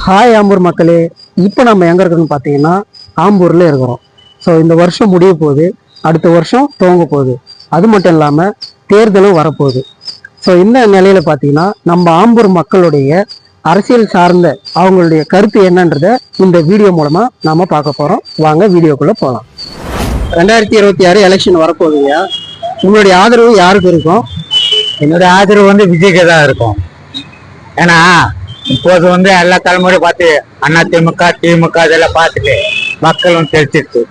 Hi Ambur மக்களே, இப்போ நம்ம எங்கே இருக்கோம்னு பார்த்தீங்கன்னா ஆம்பூரில் இருக்கிறோம். ஸோ இந்த வருஷம் முடிய போகுது, அடுத்த வருஷம் துவங்க போகுது. அது மட்டும் இல்லாமல் தேர்தலும் வரப்போகுது. ஸோ இந்த நிலையில் பார்த்தீங்கன்னா நம்ம ஆம்பூர் மக்களுடைய அரசியல் சார்ந்த அவங்களுடைய கருத்து என்னன்றதை இந்த வீடியோ மூலமாக நாம் பார்க்க போகிறோம். வாங்க வீடியோக்குள்ளே போகலாம். 2026 எலெக்ஷன் வரப்போகுதுயா, உங்களுடைய ஆதரவு யாருக்கு இருக்கும்? என்னோட ஆதரவு வந்து விஜய்க்கு தான் இருக்கும். ஏன்னா இப்போது வந்து எல்லா தலைமுறையும் பார்த்து அண்ணா திமுக இதெல்லாம் பார்த்துட்டு மக்களும் தெரிச்சிருச்சு.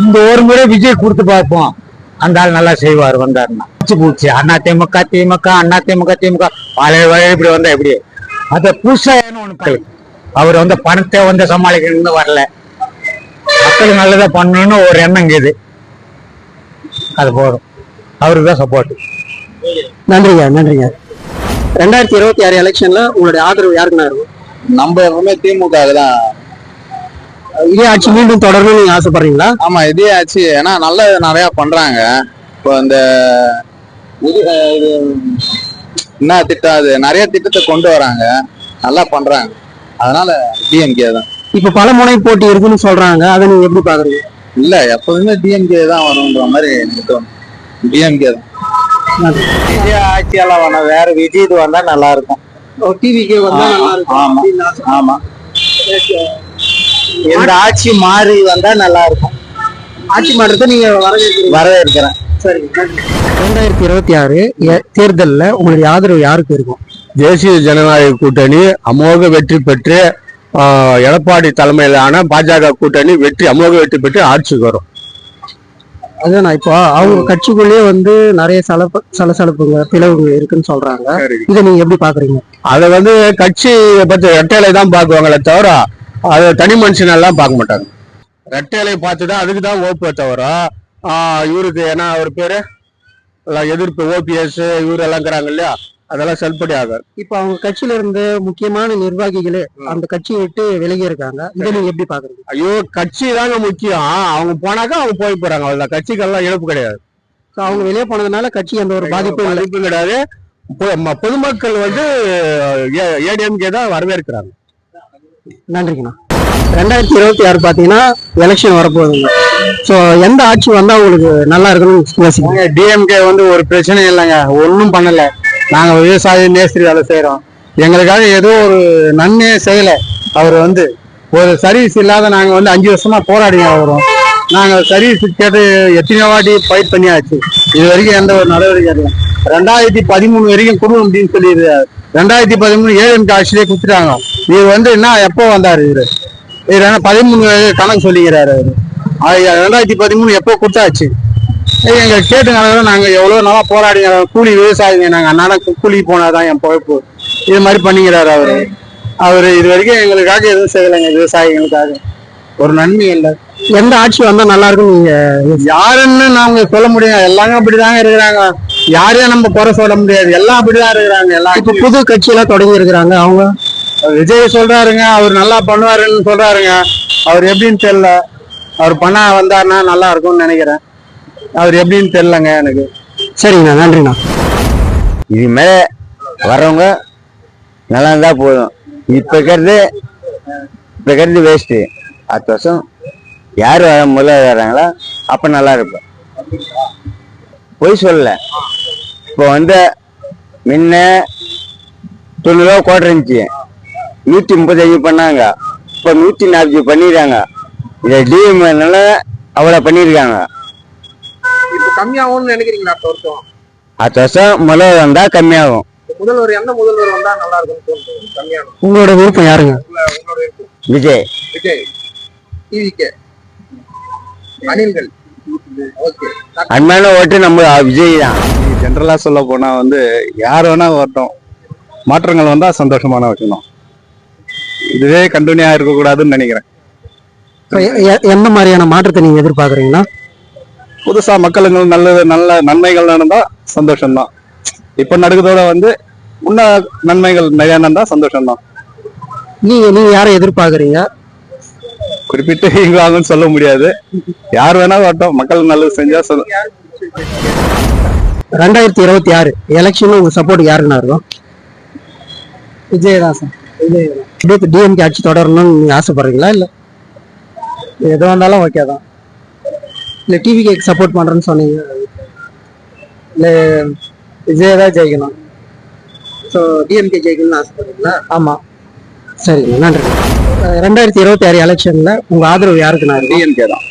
இந்த ஒரு முறை விஜய் கொடுத்து பார்ப்போம், அந்த ஆள் நல்லா செய்வார். வந்தாருன்னா பூச்சி அண்ணா திமுக பழைய வழி இப்படி வந்தா எப்படி அதை புதுசா ஒண்ணு அவர் வந்து பணத்தை வந்து சமாளிக்கணும்னு வரல, மக்கள் நல்லதா பண்ணணும்னு ஒரு எண்ணம் இது. அது போதும், அவருக்கு தான் சப்போர்ட். நன்றிங்க. 2026 எலெக்ஷன்ல உங்களுடைய ஆதரவு யாருக்குன்னா இருக்கும்? நம்ம எப்பவுமே திமுக தான். இதே ஆட்சி மீண்டும் தொடரணும்னு நீங்க ஆசைப்படுறீங்களா? ஆமா, இதே ஆட்சி. ஏன்னா நல்லது நிறைய பண்றாங்க. இப்போ இந்த இது என்ன திட்டம், அது நிறைய திட்டத்தை கொண்டு வராங்க, நல்லா பண்றாங்க. அதனால டிஎம்கே தான். இப்ப பல முனை போட்டி இருக்குன்னு சொல்றாங்க, அதை நீங்க எப்படி பாக்குறீங்க? இல்ல, எப்போதுமே டிஎம்கே தான் வரும்ன்ற மாதிரி எனக்கு தோணும். டிஎம்கே தான். விஜய் ஆட்சியெல்லாம் வேணாம், வேற விஜய் இது வந்தா நல்லா இருக்கும். டிவிக்கு வந்தா நல்லா இருக்கும். ஆமா, இந்த ஆட்சி மாறி வந்தா நல்லா இருக்கும். ஆட்சி மாற்றத்தை நீங்க வரவேற்கிறேன். சரி. 2026 தேர்தலில் உங்களுடைய ஆதரவு யாருக்கு இருக்கும்? தேசிய ஜனநாயக கூட்டணி அமோக வெற்றி பெற்று எடப்பாடி தலைமையிலான பாஜக கூட்டணி அமோக வெற்றி பெற்று ஆட்சிக்கு வரும். அதுதான் இப்போ அவங்க கட்சிக்குள்ளேயே வந்து நிறைய சலசலப்புங்க பிளவுங்க இருக்குன்னு சொல்றாங்க. இதை நீங்க எப்படி பாக்குறீங்க? அதை வந்து கட்சி பத்தி ரெட்டையிலை தான் பார்க்குவாங்களே தவிர அதை தனி மனுஷன் எல்லாம் பார்க்க மாட்டாங்க. ரெட்டையிலை பார்த்துதான் அதுக்கு தான் ஓப்பு தவிர இவருக்கு ஏன்னா அவர் பேரு எதிர்ப்பு ஓபிஎஸ் இவரு எல்லாம்ங்கிறாங்க இல்லையா, அதெல்லாம் செல்படி ஆகாது. இப்ப அவங்க கட்சியில இருந்த முக்கியமான நிர்வாகிகளே அந்த கட்சியை விட்டு விலகி இருக்காங்க. இதை நீங்க எப்படி பாக்குறீங்க? ஐயோ, கட்சி தாங்க முக்கியம். அவங்க போனாக்கா அவங்க போய் போறாங்க, அவ்வளவுதான். கட்சிக்கெல்லாம் இழப்பு கிடையாது. அவங்க வெளியே போனதுனால கட்சி அந்த ஒரு பாதிப்பு கிடையாது. பொதுமக்கள் வந்து ஏடிஎம்கே தான் வரவேற்கிறாங்க. நன்றிங்கண்ணா. 2026 பாத்தீங்கன்னா எலெக்ஷன் வரப்போகுதுங்க. ஸோ எந்த ஆட்சி வந்தா உங்களுக்கு நல்லா இருக்குன்னு யோசிக்கிறீங்க? டிஎம்கே வந்து ஒரு பிரச்சனை இல்லைங்க, ஒன்றும் பண்ணல. நாங்க விவசாய மேஸ்திரி வேலை செய்யறோம், எங்களுக்காக ஏதோ ஒரு நன்மையே செய்யல. அவர் வந்து ஒரு சர்வீஸ் இல்லாத நாங்க வந்து 5 வருஷமா போராடிங்க வரோம். நாங்க சர்வீஸ் கேட்டு எத்தனையோ வாட்டி ஃபைட் பண்ணியாச்சு, இது வரைக்கும் எந்த ஒரு நடவடிக்கை இல்லை. 2013 வரைக்கும் குடும்பம் அப்படின்னு சொல்லிடுறாரு. 2013 ஏஎம்கே ஆட்சியிலே கொடுத்துட்டாங்க. இவர் வந்து என்ன எப்போ வந்தாரு இவரு 13 கணக்கு சொல்லிக்கிறாரு. அவரு 2013 எப்போ கொடுத்தாச்சு. எங்க கேட்டுனால நாங்க எவ்வளவு நல்லா போராடி கூலி விவசாயிங்க, நாங்க அண்ணாட கூலி போனாதான் என் பொழப்பு. இது மாதிரி பண்ணிக்கிறாரு அவரு இது வரைக்கும் எங்களுக்காக எதுவும் செய்யலைங்க. விவசாயிகளுக்காக ஒரு நன்மை இல்லை. எந்த ஆட்சி வந்தா நல்லா இருக்கும் நீங்க யாருன்னு நாங்க சொல்ல முடியும்? எல்லாமே அப்படிதாங்க இருக்கிறாங்க, யாரையும் நம்ம குறை சொல்ல முடியாது. எல்லாம் அப்படிதான் இருக்கிறாங்க. எல்லாம் இப்ப புது கட்சி எல்லாம் தொடங்கி இருக்கிறாங்க. அவங்க விஜய் சொல்றாருங்க, அவர் நல்லா பண்ணுவாருன்னு சொல்றாருங்க. அவர் எப்படின்னு தெரியல. அவர் பண்ண வந்தாருன்னா நல்லா இருக்கும்னு நினைக்கிறேன். அவர் எப்படின்னு தெரியலங்க எனக்கு. சரிங்கண்ணா, நன்றிண்ணா. இதுமே வர்றவங்க நல்லா இருந்தா போதும். இப்ப இருக்கிறது வேஸ்ட். 10 வருஷம் யாரு முதல்ல வர்றாங்களா அப்ப நல்லா இருக்கும். பொய் சொல்லல. இப்போ வந்து முன்ன 90 ரூபா கோட்டை இருந்துச்சு, 135 பண்ணாங்க, இப்ப 140 பண்ணிடுறாங்க. இதை டிஎம்னால அவ்வளவு பண்ணிருக்காங்க. இப்போ கம்மியாகும்னு நினைக்கிறீங்களா? 10 வருஷம் முதல்வர் வந்தா கம்மியாகும். முதல்வர் எந்த முதல்வர் வந்தா நல்லா இருக்கும்? கம்மியாகும். உங்களோட விருப்பம் யாருங்க? உங்களோட விருப்பம்? விஜய். டிவிகே அணில்கள். அன்மையான ஓட்டு நம்ம விஜய் தான். ஜென்ரலா சொல்ல போனா வந்து யார் வேணா வரட்டும், மாற்றங்கள் வந்தா சந்தோஷமான வைக்கணும். இதுவே கண்டினியூ இருக்க கூடாதுன்னு நினைக்கிறேன். எந்த மாதிரியான மாற்றத்தை நீங்க எதிர்பார்க்குறீங்கன்னா? புதுசா மக்களுக்கு நல்ல நன்மைகள் நடந்தா சந்தோஷம்தான். இப்ப நடக்கிறதோட வந்து முன்ன நன்மைகள் நிறைய நடந்தா சந்தோஷம்தான். நீங்க யாரை எதிர்பார்க்குறீங்க? குறிப்பிட்டு இங்க சொல்ல முடியாது, யார் வேணா வரட்டும், மக்கள் நல்லது செஞ்சா 2026 எலெக்ஷன் உங்க சப்போர்ட் யாருன்னா இருக்கும்? விஜய் தான் சார். விஜய் தான். அப்படியே டிஎம்கே ஆட்சி தொடரணும்னு நீங்க ஆசைப்படுறீங்களா இல்ல எது வந்தாலும் ஓகே தான். இல்ல டிவிகேக்கு சப்போர்ட் பண்றேன்னு சொன்னீங்க? இல்லை, விஜய் தான் ஜெயிக்கணும். ஸோ டிஎம்கே ஜெயிக்கணும்னு ஆசைப்படுறீங்களா? ஆமா. சரி, நன்றி. 2026 எலெக்ஷன்ல உங்க ஆதரவு யாருக்கு? நான் டிஎம்கே தான்.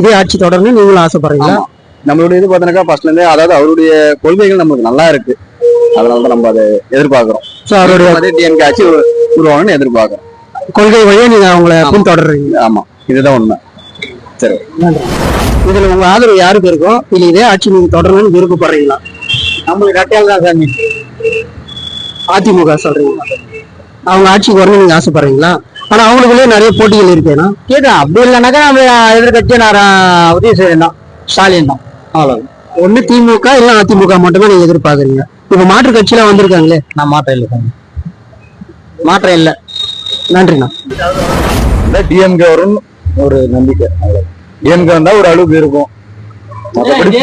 இதே ஆட்சி தொடரணும்னு நீங்களும் ஆசைப்படுறீங்களா? நம்மளுடைய இது பார்த்தீங்கன்னாக்கா ஃபர்ஸ்ட்ல இருந்தே, அதாவது அவருடைய கொள்கைகள் நமக்கு நல்லா இருக்கு, அதனால தான் நம்ம அதை எதிர்பார்க்கிறோம். ஸோ அவருடைய டிஎம்கே ஆட்சி உருவாகணும்னு எதிர்பார்க்கிறோம். கொள்கை வழியா நீங்க அவங்கள பின்தொடர்றீங்க? ஆமா, இதுதான் உண்மை. சரி, நன்றி. இதுல உங்க ஆதரவு யாருக்கு இருக்கும்? இல்ல இதே ஆட்சி நீங்க தொடரணும்னு விருப்பப்படுறீங்களா? நம்மளுக்கு கட்டையால் தான் சாமி. அதிமுக சொல்றீங்க, அவங்க ஆட்சிக்கு வரணும்னு நீங்க ஆசைப்படுறீங்களா? ஆனா அவங்களுக்குள்ளே நிறைய போட்டிகள் இருக்கேனா? கேட்டா அப்படி இல்லைனாக்கா நம்ம எதிர்கட்சி உதவி செய்யணும், ஸ்டாலின் தான். அவ்வளவு. ஒண்ணு திமுக இல்ல அதிமுக மட்டும்தான் நீங்க எதிர்பார்க்கறீங்க. இப்ப மாற்று கட்சியில வந்திருக்காங்களே, நான் மாற்றம் இல்லை சாமி, மாற்றம் இல்லை. நன்றிண்ணா. டிஎம்கே வரும்னு ஒரு நம்பிக்கை. டிஎம்கே வந்தா ஒரு அளவுக்கு இருக்கும், மற்றபடி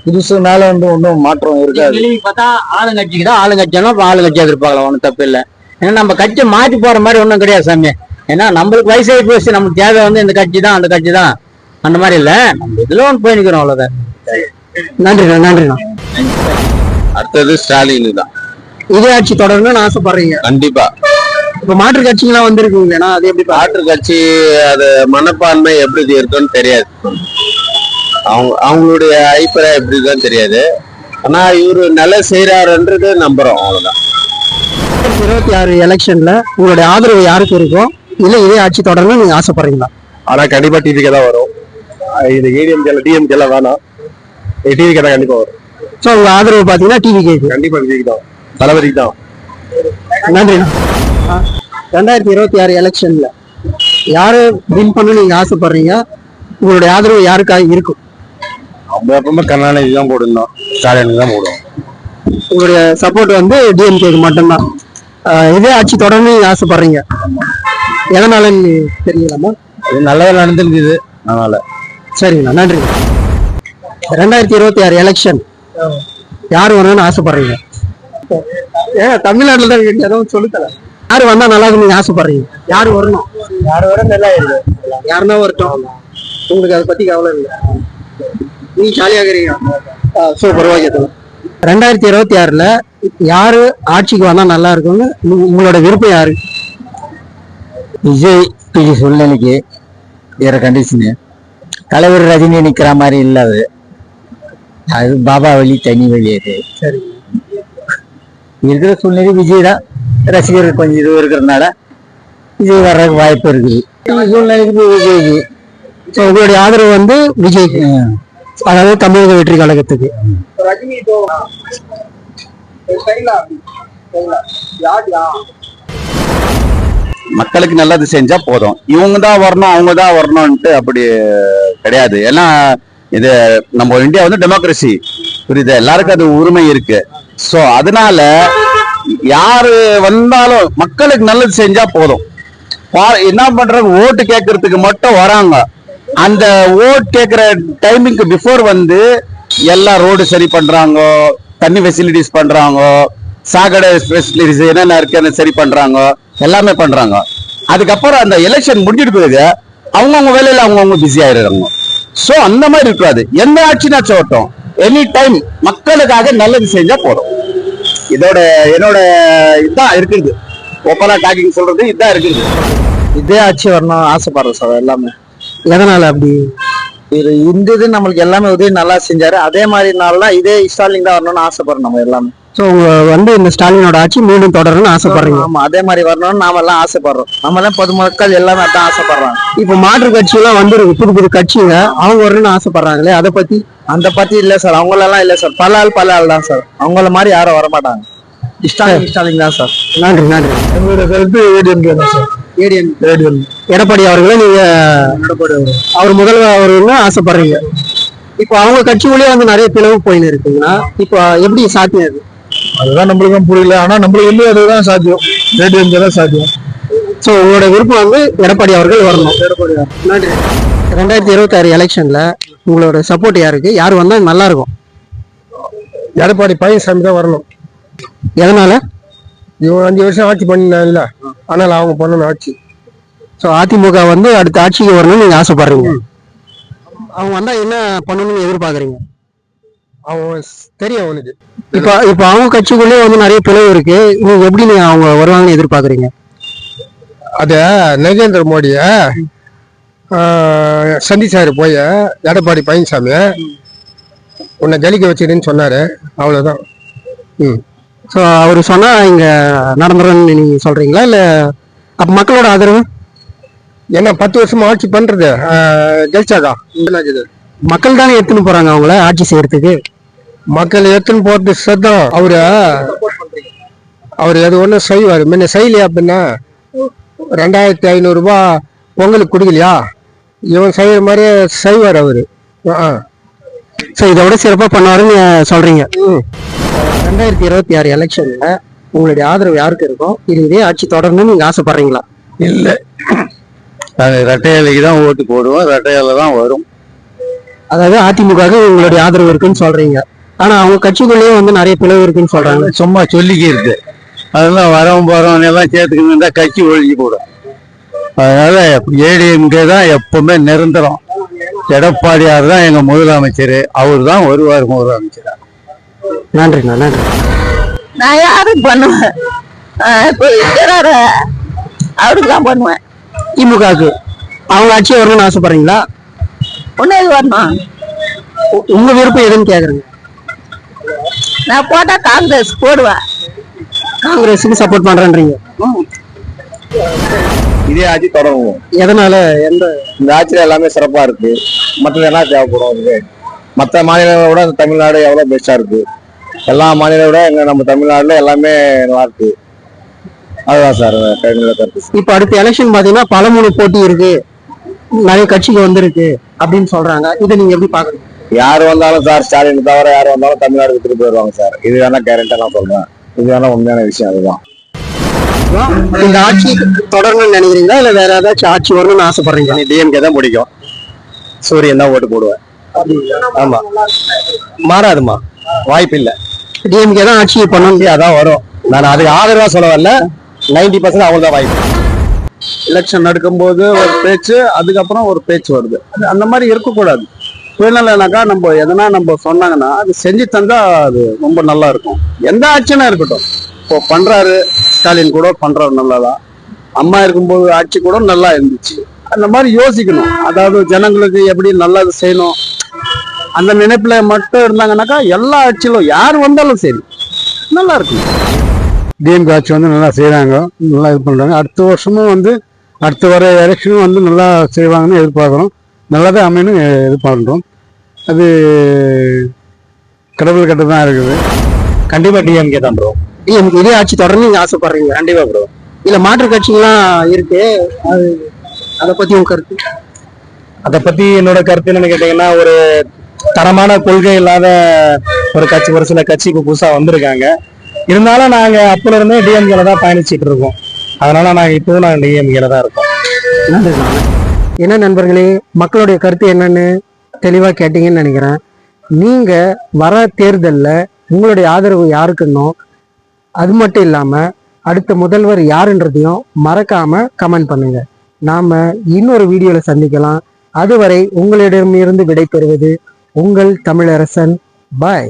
புதுசுனால ஒன்றும் மாற்றம் இருக்காது. கேள்வி பார்த்தா ஆளுங்கட்சிக்கு தான், ஆளுங்கட்சினா ஆளுங்கட்சி எதிர்பார்க்கலாம், ஒன்றும் தப்பு இல்லை. ஏன்னா நம்ம கட்சி மாற்றி போற மாதிரி ஒன்றும் கிடையாது சாமி. ஏன்னா நம்மளுக்கு வயசாகி போச்சு, நமக்கு தேவை இந்த கட்சி தான் அந்த கட்சி தான் அந்த மாதிரி இல்லை, நம்ம இதுல ஒன்று போய் நிற்கிறோம், அவ்வளோதான். நன்றிண்ணா. நன்றிண்ணா. அடுத்தது ஸ்டாலின் தான். இதே ஆட்சி தொடரணும்னு ஆசைப்படுறீங்க? கண்டிப்பா. இப்ப மாற்று கட்சிகள்லாம் வந்திருக்குங்கன்னா அது எப்படி? மாற்று கட்சி அது மனப்பான்மை எப்படி இருக்குன்னு தெரியாது, அவங்களுடைய அபிப்பிராயம் எப்படிதான் தெரியாது. ஆனா இவரு நல்லா செய்யறாருன்றது நம்புறோம், அவ்வளவுதான். 2026 எலெக்ஷன்ல உங்களுடைய ஆதரவு யாருக்கு இருக்கும்? இல்ல இதே ஆட்சி தொடரணும்னு நீங்க ஆசைப்படுறீங்களா? ஆனா கண்டிப்பா டிவிக்கே தான் வரும். இது ஏடிஎம்கே டிஎம்கே எல்லாம் வேணாம், டிவிக்கே தான் கண்டிப்பா வரும். சோ உங்க ஆதரவு பாத்தீங்கன்னா டிவிகே? கண்டிப்பா விஜய்க்கு தான், தளபதிக்கு தான். நன்றிண்ணா. 2026 எலெக்ஷன்ல யாரு வின் பண்ணணும்னு நீங்க ஆசைப்படுறீங்க? உங்களுடைய ஆதரவு யாருக்காக இருக்கும்? நம்ம எப்பவுமே கருணாநிதி தான் போடணும், ஸ்டாலினுக்கு தான் போடுவோம். உங்களுடைய சப்போர்ட் வந்து டிஎம்கேக்கு மட்டும்தான். இதே ஆட்சி தொடரணும்னு நீங்க ஆசைப்படுறீங்க, எதனால தெரியலாமா? இது நல்லதா நடந்துருக்குது, அதனால. சரிங்கண்ணா, நன்றி. 2026 எலெக்ஷன் யாரு வரணும்னு ஆசைப்படுறீங்க? தமிழ்நாட்டுல தான் இருக்கு, எதுவும் சொல்லுத்தல. யாரு வந்தா நல்லா இருக்குன்னு நீங்க ஆசைப்படுறீங்க? யாரு வரணும்? யார் வர நல்லா இருக்கு, யாருன்னா வரட்டும், உங்களுக்கு அதை பத்தி கவலை இல்லை, நீங்க ஜாலியா இருக்கிறீங்க. Super, okay. 2026 யாரு ஆட்சிக்கு வந்தா நல்லா இருக்கும்னு உங்களோட விருப்பம் யாரு? விஜய் சூழ்நிலைக்கு வேற கண்டிஷனு, தலைவர் ரஜினி நிக்கிற மாதிரி இல்லை, அது பாபா வழி தனி வழி. அது சரி, இருக்கிற சூழ்நிலை விஜய் தான், ரசிகர்கள் கொஞ்சம் இது இருக்கிறதுனால விஜய் வர்றதுக்கு வாய்ப்பு இருக்குது. சூழ்நிலைக்கு விஜய்க்கு. ஸோ உங்களுடைய ஆதரவு வந்து விஜய்க்கு, அதாவது தமிழக வெற்றி கழகத்துக்கு. மக்களுக்கு நல்லது செஞ்சா போதும், இவங்க தான் வரணும் அவங்க தான் வரணும்ட்டு அப்படி கிடையாது. ஏன்னா இது நம்ம இந்தியா வந்து டெமோக்ரஸி, புரியுது, எல்லாருக்கும் அது உரிமை இருக்கு. சோ அதனால யாரு வந்தாலும் மக்களுக்கு நல்லது செஞ்சா போதும். என்ன பண்றாங்க, ஓட்டு கேட்கறதுக்கு மட்டும் வராங்க. அந்த ஓட் கேட்கிற டைமிங்க்கு பிஃபோர் வந்து எல்லா ரோடு சரி பண்றாங்க, தண்ணி ஃபெசிலிட்டிஸ் பண்றாங்க, சாக்கடை ஃபெசிலிட்டிஸ் என்னென்ன இருக்கு சரி பண்றாங்க, எல்லாமே பண்றாங்க. அதுக்கப்புறம் அந்த எலெக்ஷன் முடிஞ்சிட்டு பிறகு அவங்கவுங்க வேலையில அவங்கவுங்க பிஸி ஆயிடுறாங்க. சோ அந்த மாதிரி இருக்காது, எந்த ஆட்சினா சொல்லட்டும், எனி டைம் மக்களுக்காக நல்லது செஞ்சா போதும். என்னோட இதுதான் இருக்குது, ஓப்பனா டாக்கிங் சொல்றது இதுதான் இருக்குது. இதே ஆட்சி வரணும் ஆசைப்படுறோம் சார் எல்லாமே. எதனால அப்படி? இது இந்த இது நம்மளுக்கு எல்லாமே உதவி நல்லா செஞ்சாரு, அதே மாதிரி நாள்லாம் இதே ஸ்டாலின் தான் வரணும்னு ஆசைப்படுறோம் நம்ம எல்லாமே. ஸோ உங்க வந்து இந்த ஸ்டாலினோட ஆட்சி மீண்டும் தொடரணும்னு ஆசைப்படுறீங்க? ஆமா, அதே மாதிரி வரணும்னு நாம எல்லாம் ஆசைப்படுறோம், நம்ம எல்லாம் பொதுமக்கள் எல்லாமே அதான் ஆசைப்படுறாங்க. இப்ப மாற்று கட்சியெல்லாம் வந்துருக்கு, புது புது கட்சிங்க, அவங்க வரணும்னு ஆசைப்படுறாங்களே, அதை பத்தி? அந்த பத்தி இல்ல சார், அவங்களெல்லாம் இல்ல சார், பல ஆள் தான் சார், அவங்கள மாதிரி யாரும் வரமாட்டாங்க. ஸ்டாலின் தான் சார். நன்றி. நன்றி. எங்களோட கருத்து ஏடிஎம்கே தான் சார். ஏடிஎம் எடப்பாடி அவர்களை நீங்க அவர் முதல்வர் அவர்கள்னு ஆசைப்படுறீங்க. இப்போ அவங்க கட்சிக்குள்ளேயே வந்து நிறைய பிளவு போயின்னு இருக்குங்கன்னா இப்போ எப்படி சாத்தியம் அது? அதுதான் நம்மளுக்கும் புரியல, ஆனா நம்மளுக்கு வந்து அதுதான் சாத்தியம், ஏடிஎம்கே தான் சாத்தியம். ஸோ உங்களோட விருப்பம் வந்து எடப்பாடி அவர்கள் வரணும். நன்றி. 2026 எலெக்ஷன்ல உங்களோட சப்போர்ட் யாருக்கு? யார் வந்தா நல்லா இருக்கும்? எடப்பாடி பழனிசாமி தான் வரணும். எதனால? இவன் 5 வருஷம் ஆட்சி பண்ணினான்ல, ஆனால் அவங்க பண்ணணும் ஆட்சி. ஸோ அதிமுக வந்து அடுத்த ஆட்சிக்கு வரணும்னு நீங்க ஆசைப்படுறீங்க. அவங்க வந்தா என்ன பண்ணணும்னு எதிர்பார்க்குறீங்க? அவன் தெரியும் அவனுக்கு. இப்போ அவங்க கட்சிக்குள்ளேயே வந்து நிறைய பிளவு இருக்கு. நீங்க எப்படி நீங்க அவங்க வருவாங்கன்னு எதிர்பார்க்குறீங்க? அத நரேந்திர மோடிய சந்திச்சாரு போய் எடப்பாடி பழனிசாமி, உன்னை ஜலிக்க வச்சிருன்னு சொன்னாரு, அவ்வளவுதான். ஸோ அவர் சொன்னா இங்க நடந்துருன்னு நீங்க சொல்றீங்களா, இல்ல அப்ப மக்களோட ஆதரவு? ஏன்னா 10 வருஷமா ஆட்சி பண்றது ஜெயிச்சாதான் இது. மக்கள் தானே எடுத்துன்னு போறாங்க அவங்கள ஆட்சி செய்யறதுக்கு. மக்கள் எடுத்துன்னு போறது சத்தம். அவரு எது ஒண்ணு செய்வாரு. முன்ன செய்யலையா அப்படின்னா 2500 ரூபாய் பொங்கலுக்கு கொடுக்கலையா, இவன் செய்யற மாதிரியே செய்வார் அவரு. ஸோ இதை விட சிறப்பா பண்ணுவாருன்னு சொல்றீங்க. 2026 எலெக்ஷன்ல உங்களுடைய ஆதரவு யாருக்கு இருக்கும்? இது இதே ஆட்சி தொடரணும்னு நீங்க ஆசைப்படுறீங்களா? இல்ல, நாங்க ரெட்டை இலைக்கு தான் ஓட்டு போடுவோம், ரெட்டை இலை தான் வரும். அதாவது அதிமுகவுக்கு உங்களுடைய ஆதரவு இருக்குன்னு சொல்றீங்க. ஆனா அவங்க கட்சிக்குள்ளேயே வந்து நிறைய பிளவு இருக்குன்னு சொல்றாங்க. சும்மா சொல்லிக்கி இருக்கு. அதெல்லாம் வரவும் போறவங்க எல்லாம் சேர்த்துக்கணும் இருந்தா கட்சி ஒழுகி போடும். அதனால ஏடிஎம்கே தான் எப்பவுமே நிரந்தரம். எடப்பாடியார் தான் எங்க முதலமைச்சர், அவர் தான் வருவார் முதலமைச்சர். நன்றிண்ணா, நன்றி. நான் யாருக்கு பண்ணுவேன்? இப்போ இருக்கிறாரு அவருக்கு தான் பண்ணுவேன். திமுகவுக்கு அவங்க ஆட்சி வரணும்னு ஆசைப்படுறீங்களா? ஒன்னே வரணும். உங்க விருப்பம் எதுன்னு கேக்குறேங்க. நான் போட்டா காங்கிரஸ் போடுவேன். காங்கிரஸுக்கு சப்போர்ட் பண்றேன்றீங்க. இதே ஆட்சி தொடரும். எதனால? இந்த ஆட்சியில எல்லாமே சிறப்பா இருக்கு. மற்றது என்ன தேவைப்படும் அதுக்கு? மற்ற மாநிலங்களை விட தமிழ்நாடு எவ்வளவு பெஸ்டா இருக்கு. எல்லா மாநிலங்களை விட நம்ம தமிழ்நாடுல எல்லாமே நல்லா இருக்கு. அதுதான் சார் என்னோட கருத்து. இப்ப அடுத்த எலெக்ஷன் பாத்தீங்கன்னா பலமுனை போட்டி இருக்கு, நிறைய கட்சிக்கு வந்திருக்கு அப்படின்னு சொல்றாங்க. இதை நீங்க எப்படி பாக்குறீங்க? யாரு வந்தாலும் சார், ஸ்டாலின் தவிர யாரு வந்தாலும் தமிழ்நாடு திருப்பி வருவாங்க சார். இது வேணா கேரண்டா நான் சொல்றேன். இது வேணா உண்மையான விஷயம். அதுதான். இந்த ஆட்சி தொடரணும்னு நினைக்கிறீங்களா, இல்ல வேற ஏதாச்சும் ஆட்சி வரணும்னு ஆசைப்படுறீங்க? டிஎம்கே தான் பிடிக்கும். சூரியன் தான் ஓட்டு போடுவேன். ஆமா, மாறாதுமா, வாய்ப்பு இல்ல. டிஎம்கே தான் ஆட்சி பண்ணணும், அதான் வரும். நான் அதுக்கு ஆதரவா சொல்ல வரல. 90% அவங்க தான் வாய்ப்பு. எலெக்ஷன் நடக்கும்போது ஒரு பேச்சு, அதுக்கப்புறம் ஒரு பேச்சு வருது. அந்த மாதிரி இருக்கக்கூடாது. சுயநலனாக்கா நம்ம எதனா நம்ம சொன்னாங்கன்னா அது செஞ்சு தந்தா அது ரொம்ப நல்லா இருக்கும். எந்த ஆட்சினா இருக்கட்டும். இப்போ பண்றாரு ஸ்டாலின் கூட பண்றாரு, நல்லதான். அம்மா இருக்கும்போது ஆட்சி கூட நல்லா இருந்துச்சு. அந்த மாதிரி யோசிக்கணும். அதாவது ஜனங்களுக்கு எப்படி நல்லது செய்யணும் அந்த நினைப்புல மட்டும் இருந்தாங்கன்னாக்கா எல்லா ஆட்சியிலும் யார் வந்தாலும் சரி நல்லா இருக்கும். டிஎம்கே ஆட்சி வந்து நல்லா செய்யறாங்க, நல்லா இது பண்றாங்க. அடுத்த வருஷமும் வந்து அடுத்த வர எலெக்ஷனும் வந்து நல்லா செய்வாங்கன்னு எதிர்பார்க்குறோம். நல்லதே அமையணும் எதிர்பார்க்கிறோம். அது கடவுள் கிட்ட தான் இருக்குது. கண்டிப்பா டிஎம்கே தான் ப்ரோ. டிஎம்கே இதே ஆட்சி தொடரணும்னு நீங்க ஆசைப்படுறீங்க? கண்டிப்பா ப்ரோ. இல்ல மாற்று கட்சிகள்லாம் இருக்கு, அதை பத்தி உங்க கருத்து? அதை பத்தி என்னோட கருத்து என்னன்னு கேட்டீங்கன்னா, ஒரு தரமான கொள்கை இல்லாத ஒரு கட்சி, ஒரு சில கட்சிக்கு புதுசா வந்திருக்காங்க. இருந்தாலும் நாங்க அப்பல இருந்தே டிஎம்கேல தான் பயணிச்சுட்டு இருக்கோம். அதனால நாங்க இப்பவும் நாங்க டிஎம்கேல தான் இருக்கோம். நன்றி. என்ன நண்பர்களே, மக்களுடைய கருத்து என்னன்னு தெளிவா கேட்டீங்கன்னு நினைக்கிறேன். நீங்க வர தேர்தல்ல உங்களுடைய ஆதரவு யாருக்குன்னோ, அது மட்டும் இல்லாம அடுத்த முதல்வர் யாருன்றதையும் மறக்காம கமெண்ட் பண்ணுங்க. நாம இன்னொரு வீடியோல சந்திக்கலாம். அதுவரை உங்களிடமிருந்து விடைபெறுவது உங்கள் தமிழரசன். பாய்.